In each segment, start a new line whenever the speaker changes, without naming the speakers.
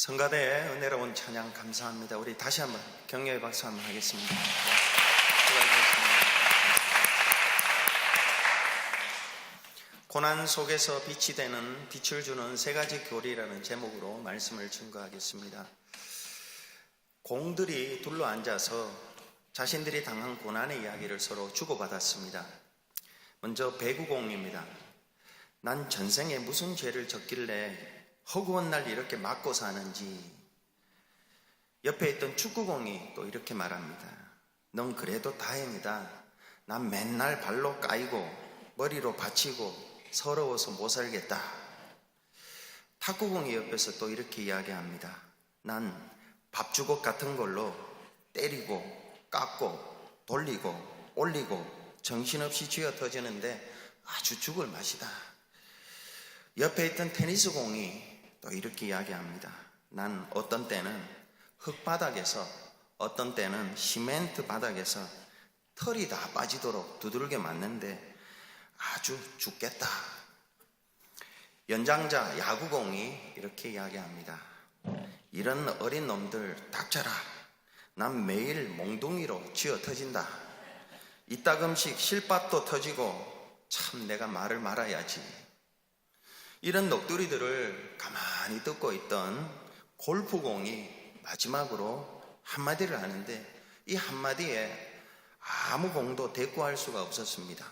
성가대의 은혜로운 찬양 감사합니다. 우리 다시 한번 격려의 박수 한번 하겠습니다. 수고하셨습니다. 고난 속에서 빛이 되는 빛을 주는 세 가지 교리라는 제목으로 말씀을 증거하겠습니다. 공들이 둘러앉아서 자신들이 당한 고난의 이야기를 서로 주고받았습니다. 먼저 배구공입니다. 난 전생에 무슨 죄를 졌길래 허구한 날 이렇게 맞고 사는지. 옆에 있던 축구공이 또 이렇게 말합니다. 넌 그래도 다행이다. 난 맨날 발로 까이고 머리로 받치고 서러워서 못 살겠다. 탁구공이 옆에서 또 이렇게 이야기합니다. 난 밥주걱 같은 걸로 때리고 깎고 돌리고 올리고 정신없이 쥐어 터지는데 아주 죽을 맛이다. 옆에 있던 테니스 공이 또 이렇게 이야기합니다. 난 어떤 때는 흙바닥에서 어떤 때는 시멘트 바닥에서 털이 다 빠지도록 두들겨 맞는데 아주 죽겠다. 연장자 야구공이 이렇게 이야기합니다. 이런 어린 놈들 닥쳐라. 난 매일 몽둥이로 쥐어 터진다. 이따금씩 실밥도 터지고 참 내가 말을 말아야지. 이런 넋두리들을 가만히 듣고 있던 골프공이 마지막으로 한마디를 하는데 이 한마디에 아무 공도 대꾸할 수가 없었습니다.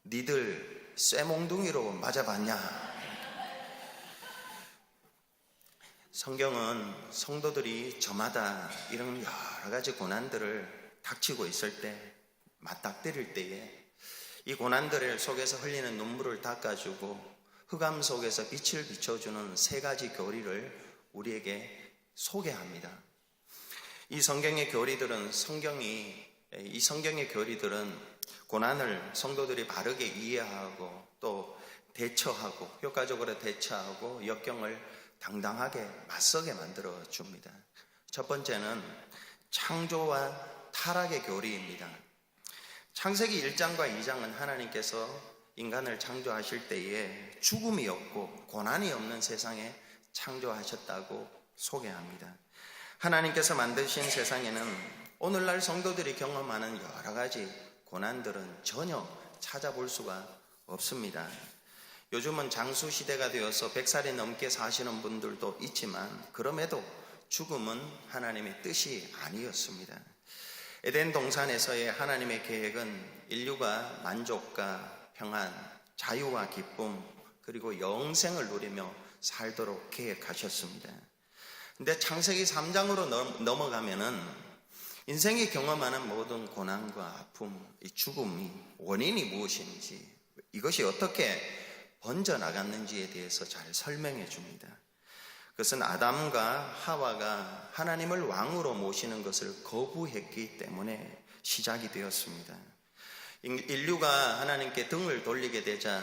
니들 쇠몽둥이로 맞아봤냐? 성경은 성도들이 저마다 이런 여러 가지 고난들을 닥치고 있을 때, 맞닥뜨릴 때에 이 고난들 속에서 흘리는 눈물을 닦아주고 흑암 속에서 빛을 비춰주는 세 가지 교리를 우리에게 소개합니다. 이 성경의 교리들은 고난을 성도들이 바르게 이해하고 또 대처하고 효과적으로 대처하고 역경을 당당하게 맞서게 만들어 줍니다. 첫 번째는 창조와 타락의 교리입니다. 창세기 1장과 2장은 하나님께서 인간을 창조하실 때에 죽음이 없고 고난이 없는 세상에 창조하셨다고 소개합니다. 하나님께서 만드신 세상에는 오늘날 성도들이 경험하는 여러 가지 고난들은 전혀 찾아볼 수가 없습니다. 요즘은 장수시대가 되어서 100살이 넘게 사시는 분들도 있지만 그럼에도 죽음은 하나님의 뜻이 아니었습니다. 에덴 동산에서의 하나님의 계획은 인류가 만족과 평안, 자유와 기쁨, 그리고 영생을 누리며 살도록 계획하셨습니다. 근데 창세기 3장으로 넘어가면은 인생이 경험하는 모든 고난과 아픔, 이 죽음이 원인이 무엇인지, 이것이 어떻게 번져나갔는지에 대해서 잘 설명해 줍니다. 그것은 아담과 하와가 하나님을 왕으로 모시는 것을 거부했기 때문에 시작이 되었습니다. 인류가 하나님께 등을 돌리게 되자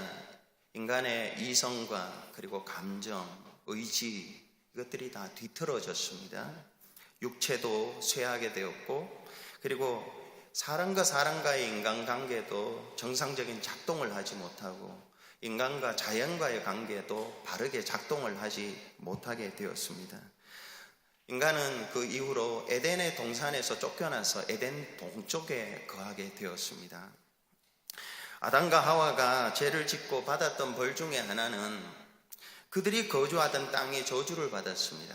인간의 이성과 그리고 감정, 의지 이것들이 다 뒤틀어졌습니다. 육체도 쇠하게 되었고 그리고 사람과 사람과의 인간관계도 정상적인 작동을 하지 못하고 인간과 자연과의 관계도 바르게 작동을 하지 못하게 되었습니다. 인간은 그 이후로 에덴의 동산에서 쫓겨나서 에덴 동쪽에 거하게 되었습니다. 아담과 하와가 죄를 짓고 받았던 벌 중에 하나는 그들이 거주하던 땅이 저주를 받았습니다.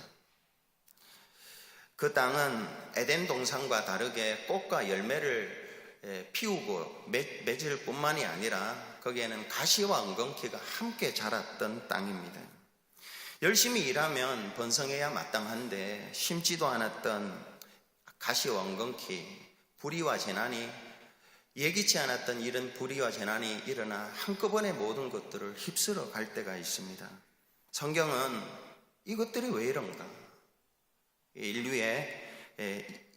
그 땅은 에덴 동산과 다르게 꽃과 열매를 피우고 맺을 뿐만이 아니라 거기에는 가시와 엉겅퀴가 함께 자랐던 땅입니다. 열심히 일하면 번성해야 마땅한데 심지도 않았던 가시와 엉겅퀴, 불의와 재난이 예기치 않았던 이런 불의와 재난이 일어나 한꺼번에 모든 것들을 휩쓸어 갈 때가 있습니다. 성경은 이것들이 왜 이런가?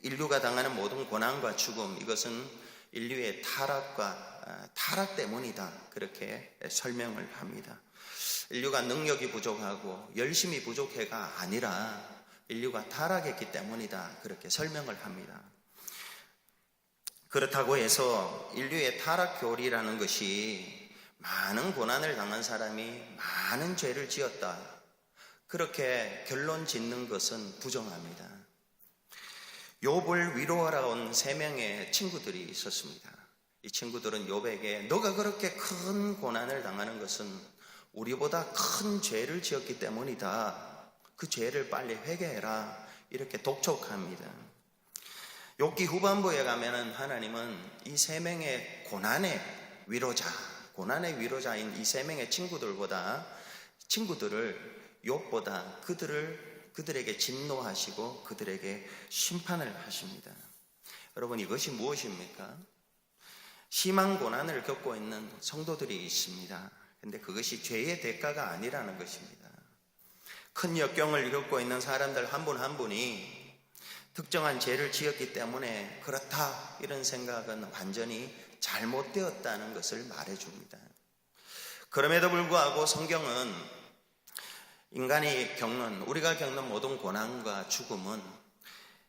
인류가 당하는 모든 고난과 죽음, 이것은 인류의 타락 때문이다. 그렇게 설명을 합니다. 인류가 능력이 부족하고 열심히 부족해가 아니라 인류가 타락했기 때문이다. 그렇게 설명을 합니다. 그렇다고 해서 인류의 타락 교리라는 것이 많은 고난을 당한 사람이 많은 죄를 지었다, 그렇게 결론 짓는 것은 부정합니다. 욥을 위로하러 온 3명의 친구들이 있었습니다. 이 친구들은 욥에게 너가 그렇게 큰 고난을 당하는 것은 우리보다 큰 죄를 지었기 때문이다. 그 죄를 빨리 회개해라. 이렇게 독촉합니다. 욥기 후반부에 가면은 하나님은 이 3명의 고난의 위로자인 이 3명의 친구들을 욥보다 그들에게 진노하시고 그들에게 심판을 하십니다. 여러분, 이것이 무엇입니까? 심한 고난을 겪고 있는 성도들이 있습니다. 근데 그것이 죄의 대가가 아니라는 것입니다. 큰 역경을 겪고 있는 사람들 한 분 한 분이 특정한 죄를 지었기 때문에 그렇다, 이런 생각은 완전히 잘못되었다는 것을 말해줍니다. 그럼에도 불구하고 성경은 우리가 겪는 모든 고난과 죽음은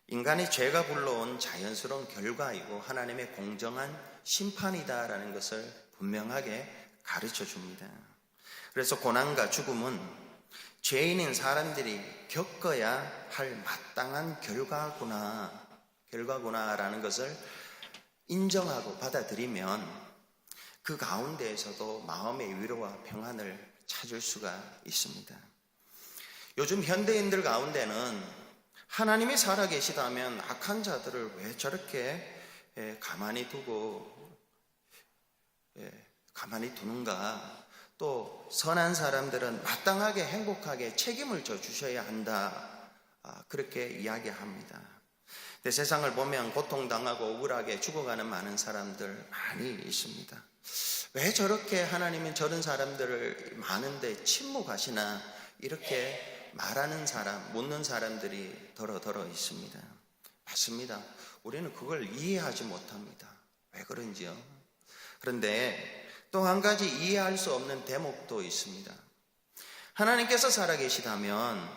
인간의 죄가 불러온 자연스러운 결과이고 하나님의 공정한 심판이다라는 것을 분명하게 가르쳐 줍니다. 그래서 고난과 죽음은 죄인인 사람들이 겪어야 할 마땅한 결과구나라는 것을 인정하고 받아들이면 그 가운데에서도 마음의 위로와 평안을 찾을 수가 있습니다. 요즘 현대인들 가운데는 하나님이 살아계시다면 악한 자들을 왜 저렇게 가만히 두는가, 또 선한 사람들은 마땅하게 행복하게 책임을 져주셔야 한다, 그렇게 이야기합니다. 근데 세상을 보면 고통당하고 억울하게 죽어가는 많은 사람들 많이 있습니다. 왜 저렇게 하나님은 저런 사람들을 많은데 침묵하시나, 이렇게 묻는 사람들이 더러 있습니다. 맞습니다. 우리는 그걸 이해하지 못합니다. 왜 그런지요? 그런데 또 한 가지 이해할 수 없는 대목도 있습니다. 하나님께서 살아계시다면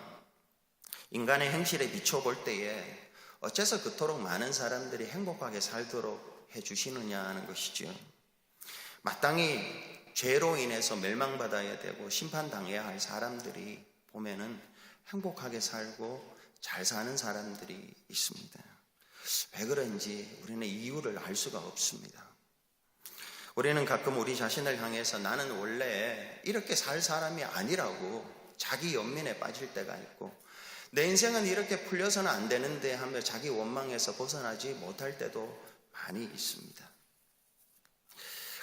인간의 행실에 비춰볼 때에 어째서 그토록 많은 사람들이 행복하게 살도록 해주시느냐 하는 것이지요. 마땅히 죄로 인해서 멸망받아야 되고 심판당해야 할 사람들이 보면은 행복하게 살고 잘 사는 사람들이 있습니다. 왜 그런지 우리는 이유를 알 수가 없습니다. 우리는 가끔 우리 자신을 향해서 나는 원래 이렇게 살 사람이 아니라고 자기 연민에 빠질 때가 있고, 내 인생은 이렇게 풀려서는 안 되는데 하며 자기 원망에서 벗어나지 못할 때도 많이 있습니다.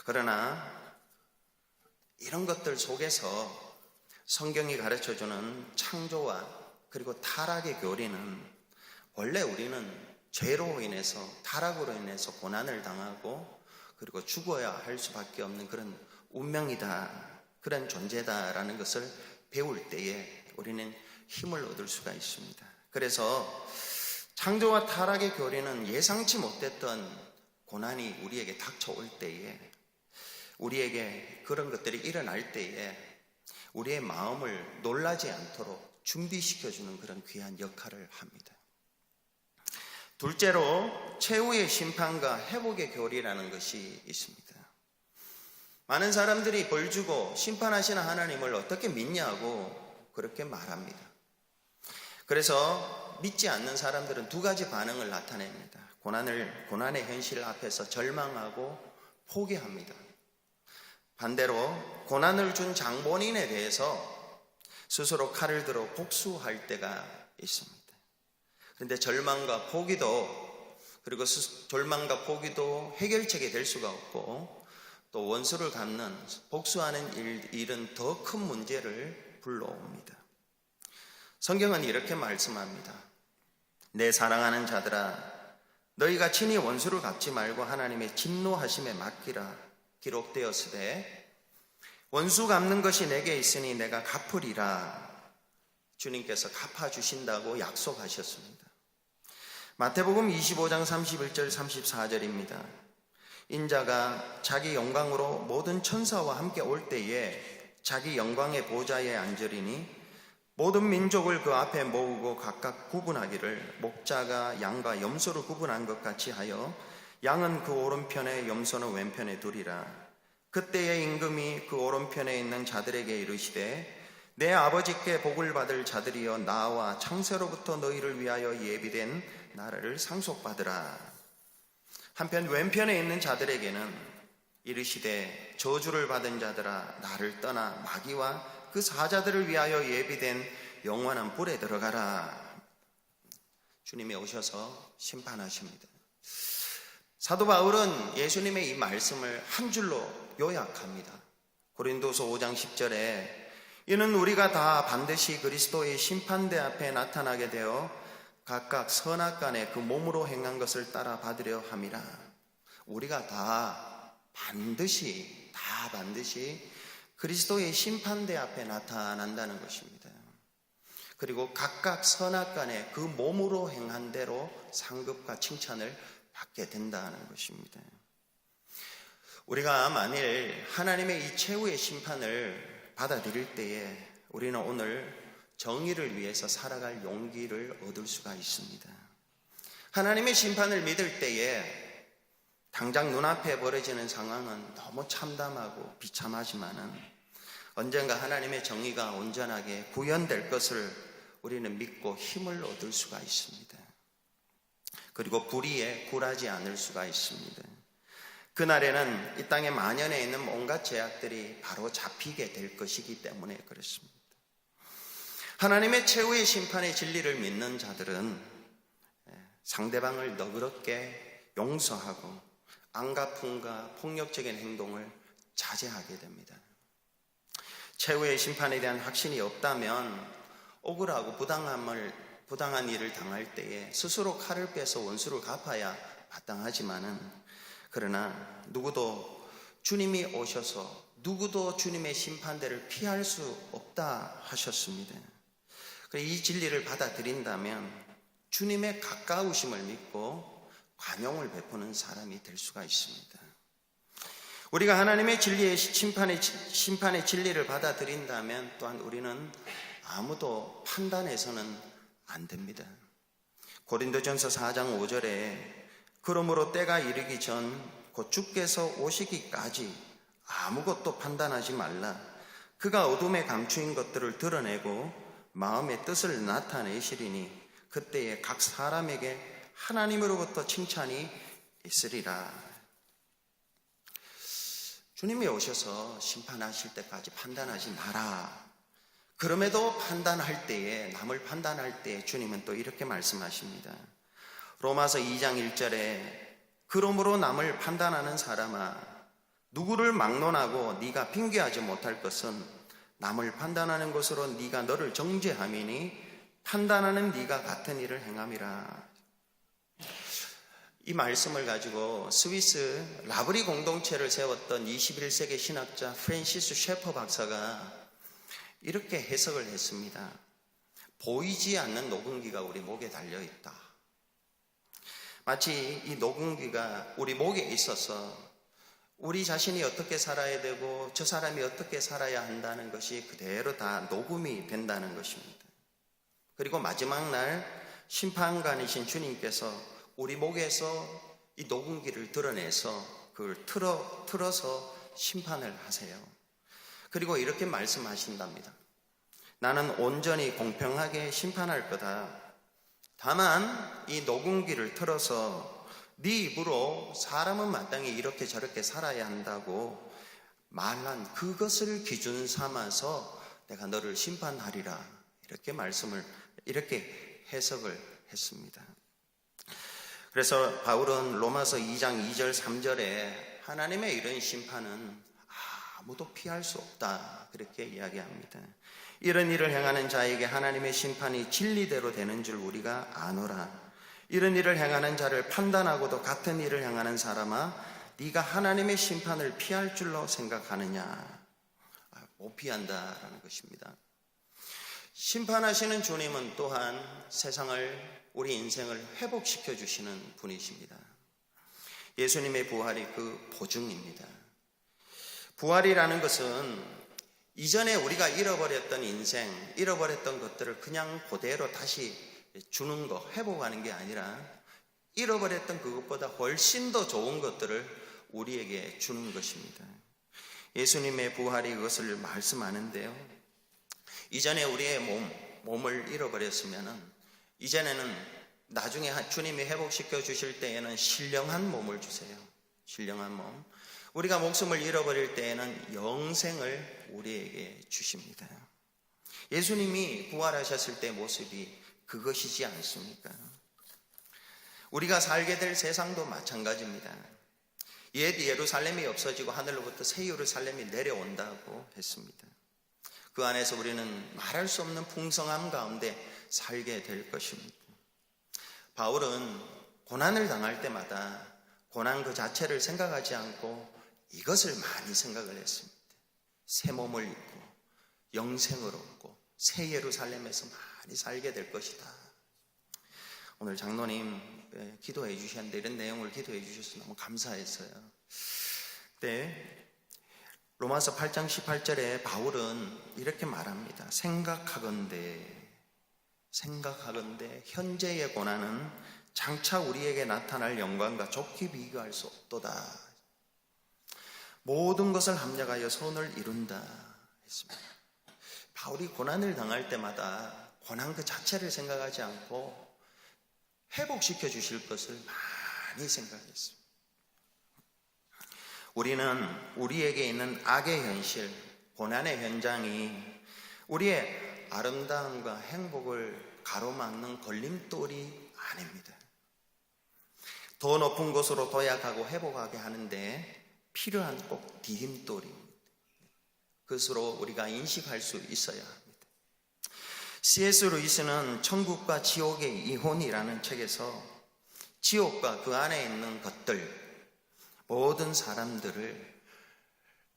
그러나 이런 것들 속에서 성경이 가르쳐주는 창조와 그리고 타락의 교리는, 원래 우리는 죄로 인해서, 타락으로 인해서 고난을 당하고 그리고 죽어야 할 수밖에 없는 그런 운명이다, 그런 존재다라는 것을 배울 때에 우리는 힘을 얻을 수가 있습니다. 그래서 창조와 타락의 교리는 예상치 못했던 고난이 우리에게 닥쳐올 때에, 우리에게 그런 것들이 일어날 때에 우리의 마음을 놀라지 않도록 준비시켜주는 그런 귀한 역할을 합니다. 둘째로 최후의 심판과 회복의 교리라는 것이 있습니다. 많은 사람들이 벌 주고 심판하시는 하나님을 어떻게 믿냐고 그렇게 말합니다. 그래서 믿지 않는 사람들은 두 가지 반응을 나타냅니다. 고난의 현실 앞에서 절망하고 포기합니다. 반대로 고난을 준 장본인에 대해서 스스로 칼을 들어 복수할 때가 있습니다. 그런데 절망과 포기도 해결책이 될 수가 없고, 또 원수를 갚는, 복수하는 일은 더 큰 문제를 불러옵니다. 성경은 이렇게 말씀합니다. 내 사랑하는 자들아, 너희가 친히 원수를 갚지 말고 하나님의 진노하심에 맡기라. 기록되었으되 원수 갚는 것이 내게 있으니 내가 갚으리라. 주님께서 갚아주신다고 약속하셨습니다. 마태복음 25장 31절 34절입니다. 인자가 자기 영광으로 모든 천사와 함께 올 때에 자기 영광의 보좌에 앉으리니 모든 민족을 그 앞에 모으고 각각 구분하기를 목자가 양과 염소를 구분한 것 같이 하여 양은 그 오른편에 염소는 왼편에 두리라. 그때의 임금이 그 오른편에 있는 자들에게 이르시되 내 아버지께 복을 받을 자들이여 나와 창세로부터 너희를 위하여 예비된 나라를 상속받으라. 한편 왼편에 있는 자들에게는 이르시되 저주를 받은 자들아 나를 떠나 마귀와 그 사자들을 위하여 예비된 영원한 불에 들어가라. 주님이 오셔서 심판하십니다. 사도 바울은 예수님의 이 말씀을 한 줄로 요약합니다. 고린도서 5장 10절에 이는 우리가 다 반드시 그리스도의 심판대 앞에 나타나게 되어 각각 선악간에 그 몸으로 행한 것을 따라 받으려 함이라. 우리가 다 반드시 그리스도의 심판대 앞에 나타난다는 것입니다. 그리고 각각 선악간에 그 몸으로 행한 대로 상급과 칭찬을 받게 된다는 것입니다. 우리가 만일 하나님의 이 최후의 심판을 받아들일 때에 우리는 오늘 정의를 위해서 살아갈 용기를 얻을 수가 있습니다. 하나님의 심판을 믿을 때에 당장 눈앞에 벌어지는 상황은 너무 참담하고 비참하지만은 언젠가 하나님의 정의가 온전하게 구현될 것을 우리는 믿고 힘을 얻을 수가 있습니다. 그리고 불의에 굴하지 않을 수가 있습니다. 그날에는 이 땅에 만연해 있는 온갖 죄악들이 바로 잡히게 될 것이기 때문에 그렇습니다. 하나님의 최후의 심판의 진리를 믿는 자들은 상대방을 너그럽게 용서하고 안가품과 폭력적인 행동을 자제하게 됩니다. 최후의 심판에 대한 확신이 없다면 억울하고 부당한 일을 당할 때에 스스로 칼을 빼서 원수를 갚아야 마땅하지만은 그러나 누구도 주님이 오셔서 누구도 주님의 심판대를 피할 수 없다 하셨습니다. 이 진리를 받아들인다면 주님의 가까우심을 믿고 관용을 베푸는 사람이 될 수가 있습니다. 우리가 하나님의 진리의 심판의 진리를 받아들인다면 또한 우리는 아무도 판단해서는 안 됩니다. 고린도전서 4장 5절에 그러므로 때가 이르기 전 곧 주께서 오시기까지 아무것도 판단하지 말라. 그가 어둠에 감추인 것들을 드러내고 마음의 뜻을 나타내시리니 그때에 각 사람에게 하나님으로부터 칭찬이 있으리라. 주님이 오셔서 심판하실 때까지 판단하지 마라. 그럼에도 남을 판단할 때에 주님은 또 이렇게 말씀하십니다. 로마서 2장 1절에 그러므로 남을 판단하는 사람아 누구를 막론하고 네가 핑계하지 못할 것은 남을 판단하는 것으로 네가 너를 정죄함이니 판단하는 네가 같은 일을 행함이라. 이 말씀을 가지고 스위스 라브리 공동체를 세웠던 21세기 신학자 프랜시스 셰퍼 박사가 이렇게 해석을 했습니다. 보이지 않는 녹음기가 우리 목에 달려있다. 마치 이 녹음기가 우리 목에 있어서 우리 자신이 어떻게 살아야 되고 저 사람이 어떻게 살아야 한다는 것이 그대로 다 녹음이 된다는 것입니다. 그리고 마지막 날 심판관이신 주님께서 우리 목에서 이 녹음기를 드러내서 그걸 틀어서 심판을 하세요. 그리고 이렇게 말씀하신답니다. 나는 온전히 공평하게 심판할 거다. 다만 이 녹음기를 틀어서 네 입으로 사람은 마땅히 이렇게 저렇게 살아야 한다고 말한 그것을 기준 삼아서 내가 너를 심판하리라. 이렇게 해석을 했습니다. 그래서 바울은 로마서 2장 2절 3절에 하나님의 이런 심판은 아무도 피할 수 없다 그렇게 이야기합니다. 이런 일을 행하는 자에게 하나님의 심판이 진리대로 되는 줄 우리가 아노라. 이런 일을 행하는 자를 판단하고도 같은 일을 행하는 사람아 네가 하나님의 심판을 피할 줄로 생각하느냐. 못 피한다라는 것입니다. 심판하시는 주님은 또한 우리 인생을 회복시켜 주시는 분이십니다. 예수님의 부활이 그 보증입니다. 부활이라는 것은 이전에 우리가 잃어버렸던 인생, 잃어버렸던 것들을 그냥 그대로 다시 주는 거, 회복하는 게 아니라 잃어버렸던 그것보다 훨씬 더 좋은 것들을 우리에게 주는 것입니다. 예수님의 부활이 그것을 말씀하는데요. 이전에 우리의 몸을 잃어버렸으면은 이전에는 나중에 주님이 회복시켜 주실 때에는 신령한 몸을 주세요. 신령한 몸. 우리가 목숨을 잃어버릴 때에는 영생을 우리에게 주십니다. 예수님이 부활하셨을 때 모습이 그것이지 않습니까? 우리가 살게 될 세상도 마찬가지입니다. 옛 예루살렘이 없어지고 하늘로부터 새 예루살렘이 내려온다고 했습니다. 그 안에서 우리는 말할 수 없는 풍성함 가운데 살게 될 것입니다. 바울은 고난을 당할 때마다 고난 그 자체를 생각하지 않고 이것을 많이 생각을 했습니다. 새 몸을 입고 영생을 얻고 새 예루살렘에서 많이 살게 될 것이다. 오늘 장로님 기도해 주셨는데 이런 내용을 기도해 주셔서 너무 감사했어요. 네, 로마서 8장 18절에 바울은 이렇게 말합니다. 생각하건대 현재의 고난은 장차 우리에게 나타날 영광과 좋게 비교할 수 없도다. 모든 것을 합력하여 선을 이룬다 했습니다. 바울이 고난을 당할 때마다 고난 그 자체를 생각하지 않고 회복시켜 주실 것을 많이 생각했습니다. 우리는 우리에게 있는 악의 현실, 고난의 현장이 우리의 아름다움과 행복을 가로막는 걸림돌이 아닙니다. 더 높은 곳으로 도약하고 회복하게 하는데 필요한 꼭 디딤돌입니다. 그것으로 우리가 인식할 수 있어야 합니다. C.S. 루이스는 천국과 지옥의 이혼이라는 책에서 지옥과 그 안에 있는 것들, 모든 사람들을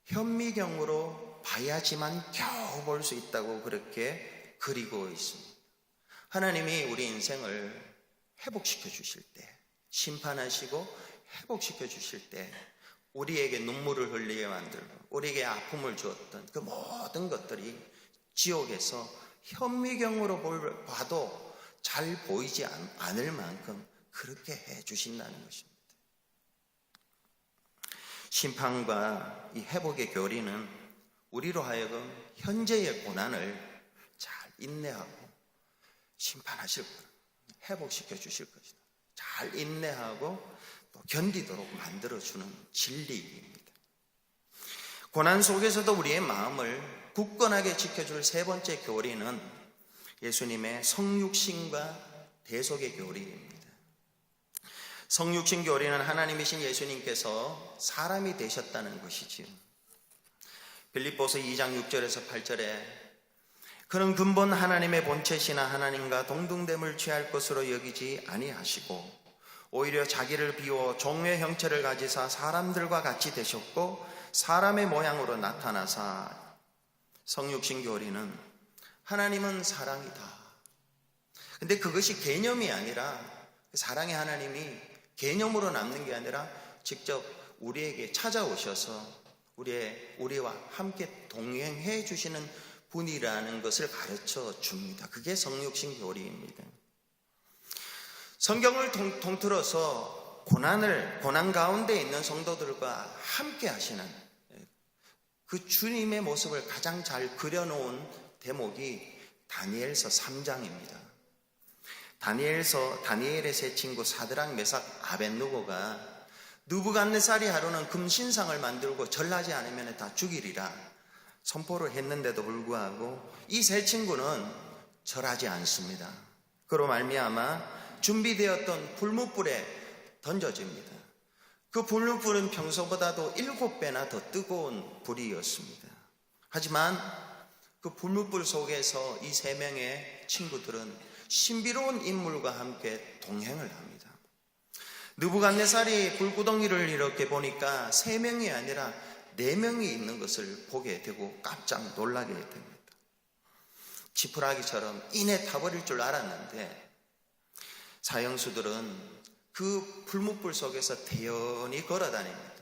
현미경으로 봐야지만 겨우 볼 수 있다고 그렇게 그리고 있습니다. 하나님이 우리 인생을 회복시켜 주실 때, 심판하시고 회복시켜 주실 때 우리에게 눈물을 흘리게 만들고 우리에게 아픔을 주었던 그 모든 것들이 지옥에서 현미경으로 봐도 잘 보이지 않을 만큼 그렇게 해 주신다는 것입니다. 심판과 이 회복의 교리는 우리로 하여금 현재의 고난을 잘 인내하고 심판하실 거예요. 회복시켜 주실 것이다. 잘 인내하고 또 견디도록 만들어주는 진리입니다. 고난 속에서도 우리의 마음을 굳건하게 지켜줄 세 번째 교리는 예수님의 성육신과 대속의 교리입니다. 성육신 교리는 하나님이신 예수님께서 사람이 되셨다는 것이지요. 빌립보서 2장 6절에서 8절에 그는 근본 하나님의 본체시나 하나님과 동등됨을 취할 것으로 여기지 아니하시고 오히려 자기를 비워 종의 형체를 가지사 사람들과 같이 되셨고 사람의 모양으로 나타나사. 성육신 교리는 하나님은 사랑이다. 근데 그것이 개념이 아니라 사랑의 하나님이 개념으로 남는 게 아니라 직접 우리에게 찾아오셔서 우리와 함께 동행해 주시는 분이라는 것을 가르쳐 줍니다. 그게 성육신 교리입니다. 성경을 통틀어서 고난 가운데 있는 성도들과 함께 하시는 그 주님의 모습을 가장 잘 그려놓은 대목이 다니엘서 3장입니다. 다니엘의 세 친구 사드락, 메삭, 아벳느고가 느부갓네살이 하루는 금신상을 만들고 절하지 않으면 다 죽이리라 선포를 했는데도 불구하고 이 세 친구는 절하지 않습니다. 그로 말미암아 준비되었던 불뭇불에 던져집니다. 그 불뭇불은 평소보다도 7배나 더 뜨거운 불이었습니다. 하지만 그 불뭇불 속에서 이 세 명의 친구들은 신비로운 인물과 함께 동행을 합니다. 느부갓네살이 불구덩이를 이렇게 보니까 3명이 아니라 4명이 있는 것을 보게 되고 깜짝 놀라게 됩니다. 지푸라기처럼 인에 타버릴 줄 알았는데 사형수들은 그 불뭇불 속에서 태연히 걸어다닙니다.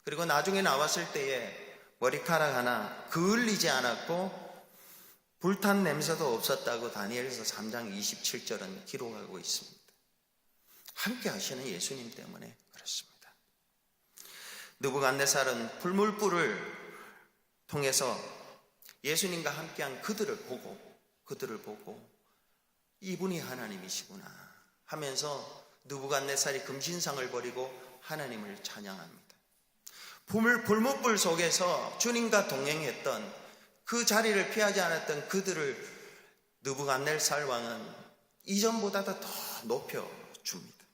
그리고 나중에 나왔을 때에 머리카락 하나 그을리지 않았고 불탄 냄새도 없었다고 다니엘서 3장 27절은 기록하고 있습니다. 함께 하시는 예수님 때문에 그렇습니다. 느부갓네살은 불물불을 통해서 예수님과 함께한 그들을 보고 이분이 하나님이시구나 하면서 느부갓네살이 금신상을 버리고 하나님을 찬양합니다. 불못불 속에서 주님과 동행했던 그 자리를 피하지 않았던 그들을 느부갓네살 왕은 이전보다도 더 높여줍니다.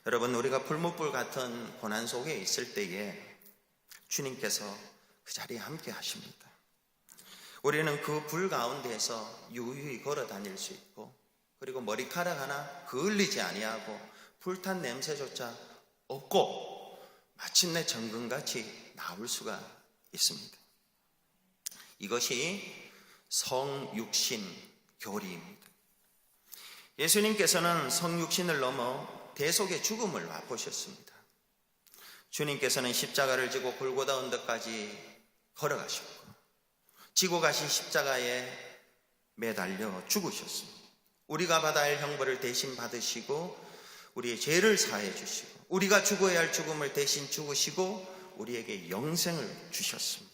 여러분, 우리가 불못불 같은 고난 속에 있을 때에 주님께서 그 자리에 함께 하십니다. 우리는 그 불 가운데에서 유유히 걸어 다닐 수 있고, 그리고 머리카락 하나 그을리지 아니하고 불탄 냄새조차 없고 마침내 정금같이 나올 수가 있습니다. 이것이 성육신 교리입니다. 예수님께서는 성육신을 넘어 대속의 죽음을 맛보셨습니다. 주님께서는 십자가를 지고 골고다 언덕까지 걸어가셨고 지고 가신 십자가에 매달려 죽으셨습니다. 우리가 받아야 할 형벌을 대신 받으시고 우리의 죄를 사해 주시고 우리가 죽어야 할 죽음을 대신 죽으시고 우리에게 영생을 주셨습니다.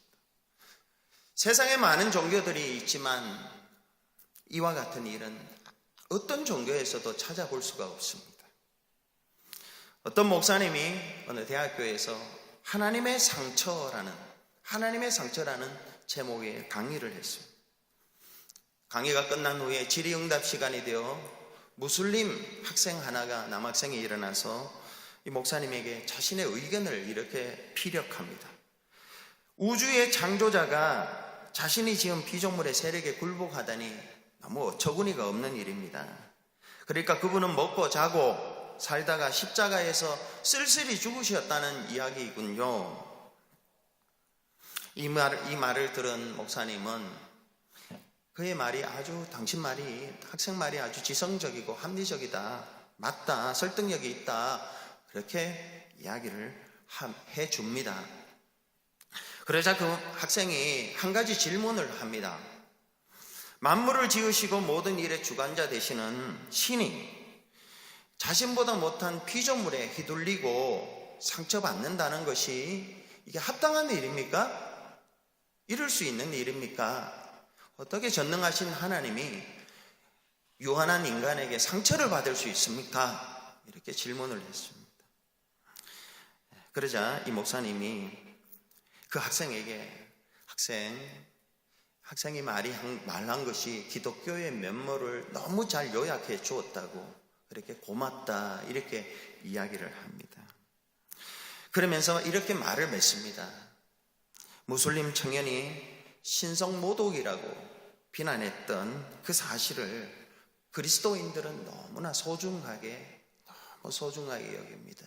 세상에 많은 종교들이 있지만 이와 같은 일은 어떤 종교에서도 찾아볼 수가 없습니다. 어떤 목사님이 어느 대학교에서 하나님의 상처라는 제목의 강의를 했습니다. 강의가 끝난 후에 질의응답 시간이 되어 무슬림 학생 하나가 남학생이 일어나서 이 목사님에게 자신의 의견을 이렇게 피력합니다. 우주의 창조자가 자신이 지은 피조물의 세력에 굴복하다니 너무 어처구니가 없는 일입니다. 그러니까 그분은 먹고 자고 살다가 십자가에서 쓸쓸히 죽으셨다는 이야기이군요. 이 말을 들은 목사님은 그의 말이 당신 말이, 학생 말이 아주 지성적이고 합리적이다, 맞다, 설득력이 있다, 그렇게 이야기를 해줍니다. 그러자 그 학생이 한 가지 질문을 합니다. 만물을 지으시고 모든 일의 주관자 되시는 신이 자신보다 못한 피조물에 휘둘리고 상처받는다는 것이 이게 합당한 일입니까? 이럴 수 있는 일입니까? 어떻게 전능하신 하나님이 유한한 인간에게 상처를 받을 수 있습니까? 이렇게 질문을 했습니다. 그러자 이 목사님이 그 학생에게 학생이 말한 것이 기독교의 면모를 너무 잘 요약해 주었다고, 그렇게 고맙다, 이렇게 이야기를 합니다. 그러면서 이렇게 말을 맺습니다. 무슬림 청년이 신성모독이라고 비난했던 그 사실을 그리스도인들은 너무 소중하게 여깁니다.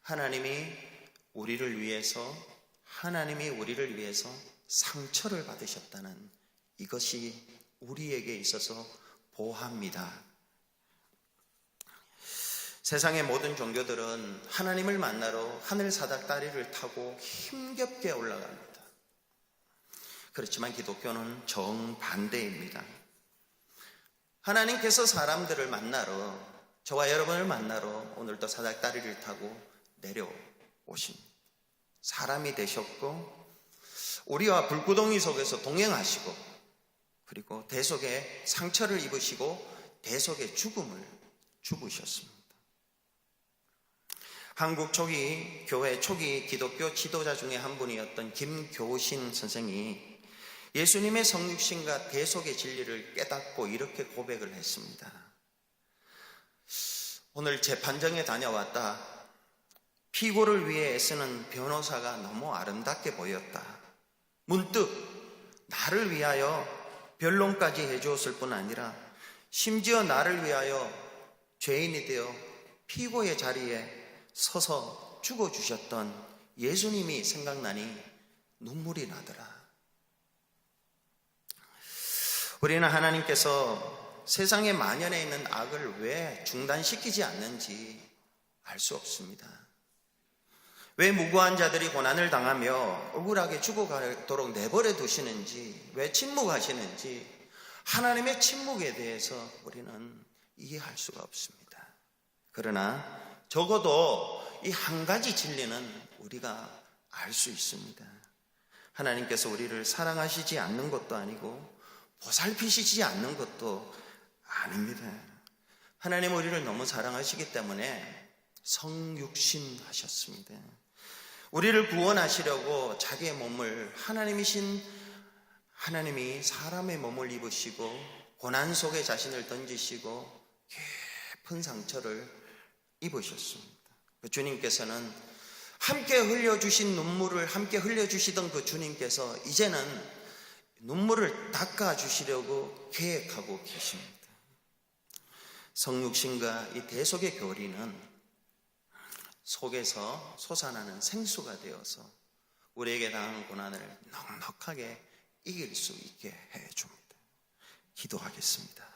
하나님이 우리를 위해서 상처를 받으셨다는 이것이 우리에게 있어서 보합니다. 세상의 모든 종교들은 하나님을 만나러 하늘 사닥다리를 타고 힘겹게 올라갑니다. 그렇지만 기독교는 정반대입니다. 하나님께서 사람들을 만나러, 저와 여러분을 만나러 오늘도 사닥다리를 타고 내려오십니다. 사람이 되셨고 우리와 불구덩이 속에서 동행하시고, 그리고 대속의 상처를 입으시고 대속의 죽음을 죽으셨습니다. 한국 교회 초기 기독교 지도자 중에 한 분이었던 김교신 선생이 예수님의 성육신과 대속의 진리를 깨닫고 이렇게 고백을 했습니다. 오늘 재판정에 다녀왔다. 피고를 위해 애쓰는 변호사가 너무 아름답게 보였다. 문득 나를 위하여 변론까지 해주었을 뿐 아니라 심지어 나를 위하여 죄인이 되어 피고의 자리에 서서 죽어주셨던 예수님이 생각나니 눈물이 나더라. 우리는 하나님께서 세상에 만연해 있는 악을 왜 중단시키지 않는지 알 수 없습니다. 왜 무고한 자들이 고난을 당하며 억울하게 죽어가도록 내버려 두시는지, 왜 침묵하시는지, 하나님의 침묵에 대해서 우리는 이해할 수가 없습니다. 그러나 적어도 이 한 가지 진리는 우리가 알 수 있습니다. 하나님께서 우리를 사랑하시지 않는 것도 아니고 보살피시지 않는 것도 아닙니다. 하나님은 우리를 너무 사랑하시기 때문에 성육신 하셨습니다. 우리를 구원하시려고 자기의 몸을 하나님이 사람의 몸을 입으시고 고난 속에 자신을 던지시고 깊은 상처를 입으셨습니다. 그 주님께서는 함께 흘려주신 눈물을 함께 흘려주시던 그 주님께서 이제는 눈물을 닦아주시려고 계획하고 계십니다. 성육신과 이 대속의 교리는 속에서 솟아나는 생수가 되어서 우리에게 당한 고난을 넉넉하게 이길 수 있게 해줍니다. 기도하겠습니다.